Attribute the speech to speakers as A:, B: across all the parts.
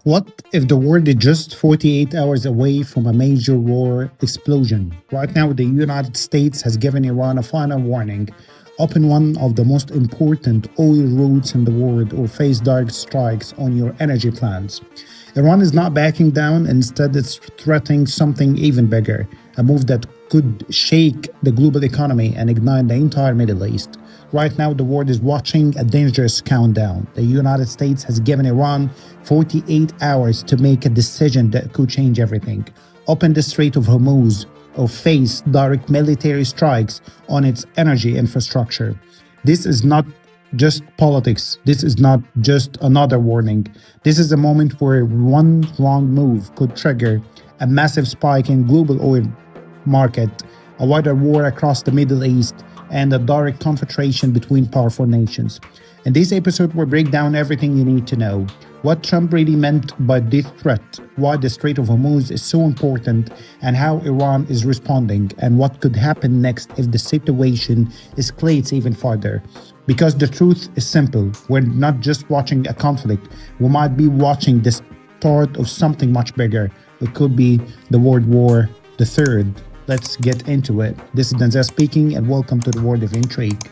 A: What if the world is just 48 hours away from a major war explosion? Right now, the United States has given Iran a final warning. Open one of the most important oil routes in the world or face direct strikes on your energy plans. Iran is not backing down, instead, it's threatening something even bigger, a move that could shake the global economy and ignite the entire Middle East. Right now, the world is watching a dangerous countdown. The United States has given Iran 48 hours to make a decision that could change everything. Open the Strait of Hormuz or face direct military strikes on its energy infrastructure. This is not just politics. This is not just another warning. This is a moment where one wrong move could trigger a massive spike in global oil market, a wider war across the Middle East, and a direct confrontation between powerful nations. In this episode, we'll break down everything you need to know. What Trump really meant by this threat, why the Strait of Hormuz is so important, and how Iran is responding, and what could happen next if the situation escalates even further. Because the truth is simple, we're not just watching a conflict, we might be watching the start of something much bigger. It could be the World War III. Let's get into it. This is Denzel speaking, and welcome to the World of Intrigue.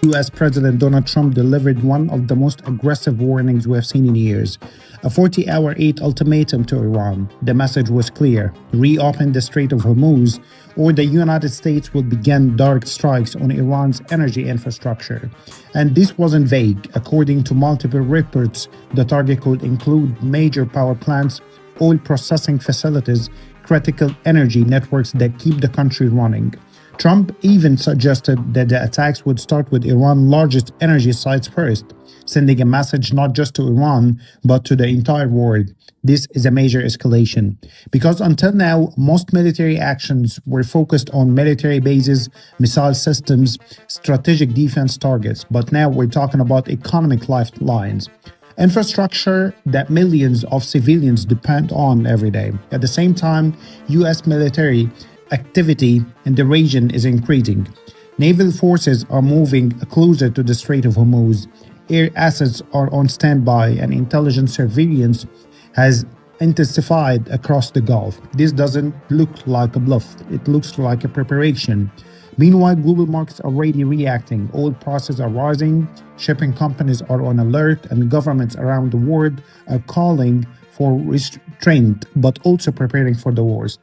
A: US President Donald Trump delivered one of the most aggressive warnings we have seen in years. A 40-hour ultimatum to Iran. The message was clear: reopen the Strait of Hormuz, or the United States will begin direct strikes on Iran's energy infrastructure. And this wasn't vague. According to multiple reports, the target could include major power plants, oil processing facilities, critical energy networks that keep the country running. Trump even suggested that the attacks would start with Iran's largest energy sites first, sending a message not just to Iran, but to the entire world. This is a major escalation, because until now, most military actions were focused on military bases, missile systems, strategic defense targets, but now we're talking about economic lifelines. Infrastructure that millions of civilians depend on every day. At the same time, US military activity in the region is increasing. Naval forces are moving closer to the Strait of Hormuz. Air assets are on standby, and intelligence surveillance has intensified across the Gulf. This doesn't look like a bluff, it looks like a preparation. Meanwhile, global markets are already reacting. Oil prices are rising, shipping companies are on alert, and governments around the world are calling for restraint, but also preparing for the worst.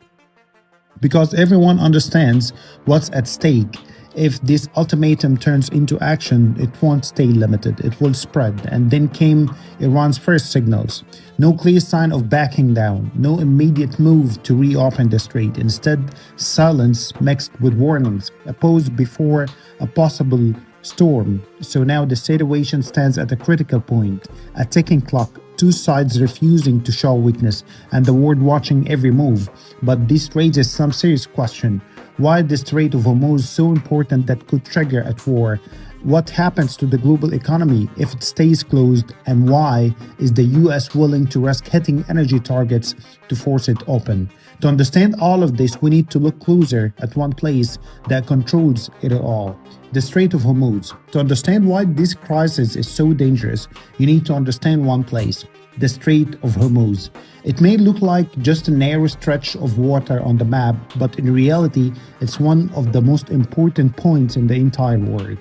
A: Because everyone understands what's at stake. If this ultimatum turns into action, it won't stay limited, it will spread. And then came Iran's first signals. No clear sign of backing down, no immediate move to reopen the strait. Instead, silence mixed with warnings, a pause before a possible storm. So now the situation stands at a critical point, a ticking clock. Two sides refusing to show weakness, and the world watching every move. But this raises some serious question. Why is the Strait of Hormuz so important that could trigger a war? What happens to the global economy if it stays closed? And why is the US willing to risk hitting energy targets to force it open? To understand all of this, we need to look closer at one place that controls it all: the Strait of Hormuz. To understand why this crisis is so dangerous, you need to understand one place: the Strait of Hormuz. It may look like just a narrow stretch of water on the map, but in reality, it's one of the most important points in the entire world.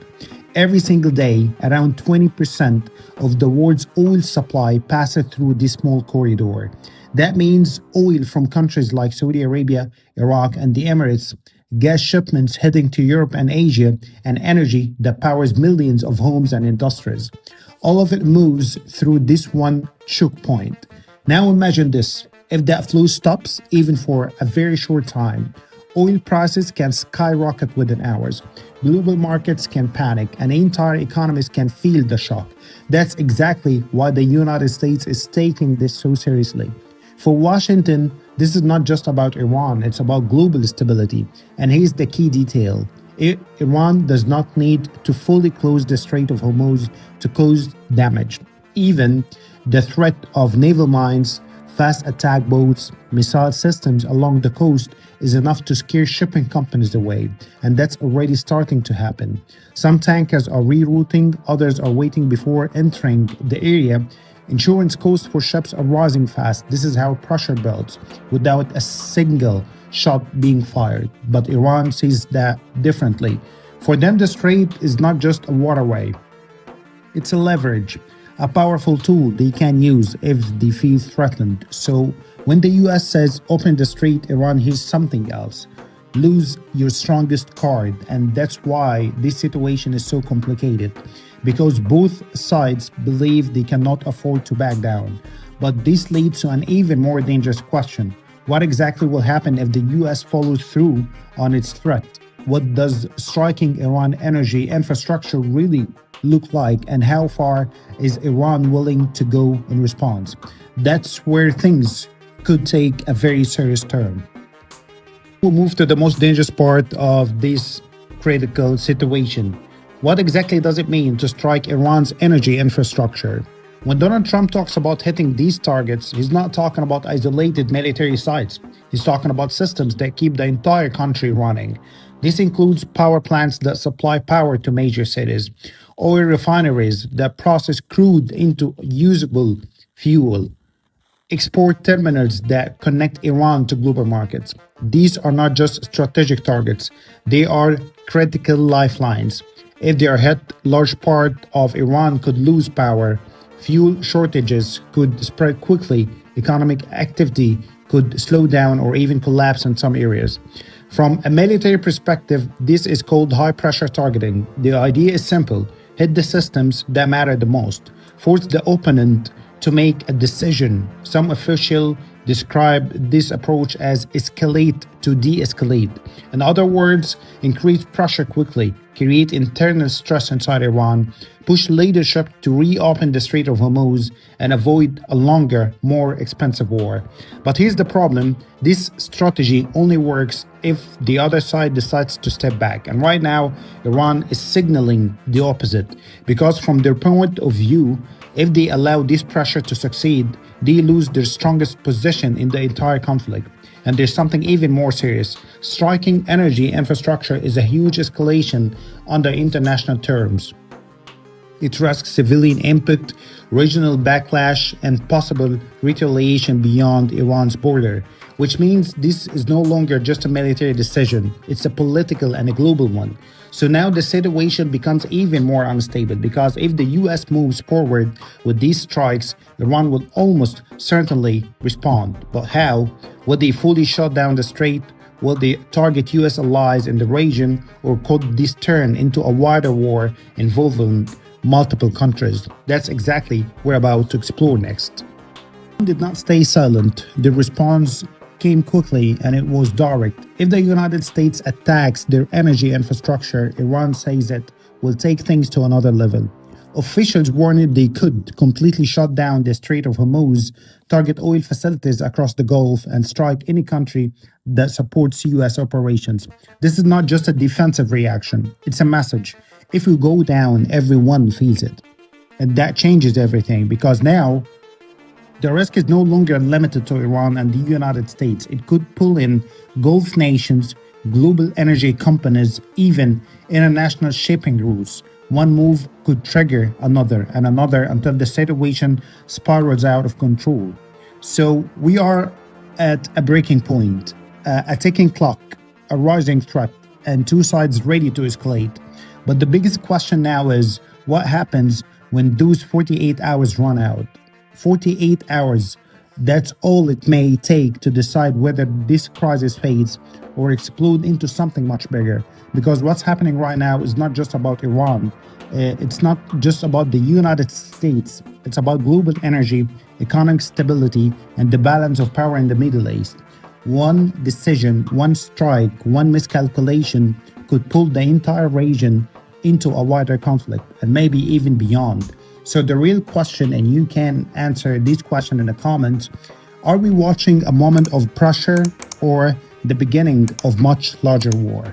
A: Every single day, around 20% of the world's oil supply passes through this small corridor. That means oil from countries like Saudi Arabia, Iraq, and the Emirates, gas shipments heading to Europe and Asia, and energy that powers millions of homes and industries. All of it moves through this one choke point. Now imagine this: if that flow stops, even for a very short time, oil prices can skyrocket within hours. Global markets can panic, and entire economies can feel the shock. That's exactly why the United States is taking this so seriously. For Washington, this is not just about Iran, it's about global stability. And here's the key detail: Iran does not need to fully close the Strait of Hormuz to cause damage. Even the threat of naval mines, fast attack boats, missile systems along the coast is enough to scare shipping companies away, and that's already starting to happen. Some tankers are rerouting, others are waiting before entering the area, Insurance costs for ships are rising fast. This is how pressure builds without a single shot being fired. But Iran sees that differently. For them, the strait is not just a waterway, it's a leverage, a powerful tool they can use if they feel threatened. So when the US says open the strait, Iran hears something else. Lose your strongest card. And that's why this situation is so complicated. Because both sides believe they cannot afford to back down. But this leads to an even more dangerous question. What exactly will happen if the US follows through on its threat? What does striking Iran energy infrastructure really look like, and how far is Iran willing to go in response? That's where things could take a very serious turn. We'll move to the most dangerous part of this critical situation. What exactly does it mean to strike Iran's energy infrastructure? When Donald Trump talks about hitting these targets, he's not talking about isolated military sites. He's talking about systems that keep the entire country running. This includes power plants that supply power to major cities, oil refineries that process crude into usable fuel, export terminals that connect Iran to global markets. These are not just strategic targets, they are critical lifelines. If they are hit, large part of Iran could lose power, fuel shortages could spread quickly, economic activity could slow down or even collapse in some areas. From a military perspective, this is called high-pressure targeting. The idea is simple: hit the systems that matter the most, force the opponent to make a decision. Some officials describe this approach as escalate to de-escalate. In other words, increase pressure quickly, create internal stress inside Iran, push leadership to reopen the Strait of Hormuz, and avoid a longer, more expensive war. But here's the problem: this strategy only works if the other side decides to step back. And right now, Iran is signaling the opposite, because from their point of view, if they allow this pressure to succeed, they lose their strongest position in the entire conflict. And there's something even more serious. Striking energy infrastructure is a huge escalation under international terms. It risks civilian impact, regional backlash, and possible retaliation beyond Iran's border, which means this is no longer just a military decision, it's a political and a global one. So now the situation becomes even more unstable, because if the US moves forward with these strikes, Iran will almost certainly respond. But how? Will they fully shut down the strait? Will they target US allies in the region? Or could this turn into a wider war involving multiple countries? That's exactly what we're about to explore next. Iran did not stay silent. The response came quickly and it was direct. If the United States attacks their energy infrastructure, Iran says it will take things to another level. Officials warned they could completely shut down the Strait of Hormuz, target oil facilities across the Gulf, and strike any country that supports US operations. This is not just a defensive reaction, it's a message. If you go down, everyone feels it. And that changes everything, because now the risk is no longer limited to Iran and the United States. It could pull in Gulf nations, global energy companies, even international shipping routes. One move could trigger another and another until the situation spirals out of control. So we are at a breaking point, a ticking clock, a rising threat, and two sides ready to escalate. But the biggest question now is, what happens when those 48 hours run out? 48 hours, that's all it may take to decide whether this crisis fades or explodes into something much bigger. Because what's happening right now is not just about Iran, it's not just about the United States, it's about global energy, economic stability, and the balance of power in the Middle East. One decision, one strike, one miscalculation could pull the entire region into a wider conflict, and maybe even beyond. So the real question, and you can answer this question in the comments, are we watching a moment of pressure or the beginning of much larger war?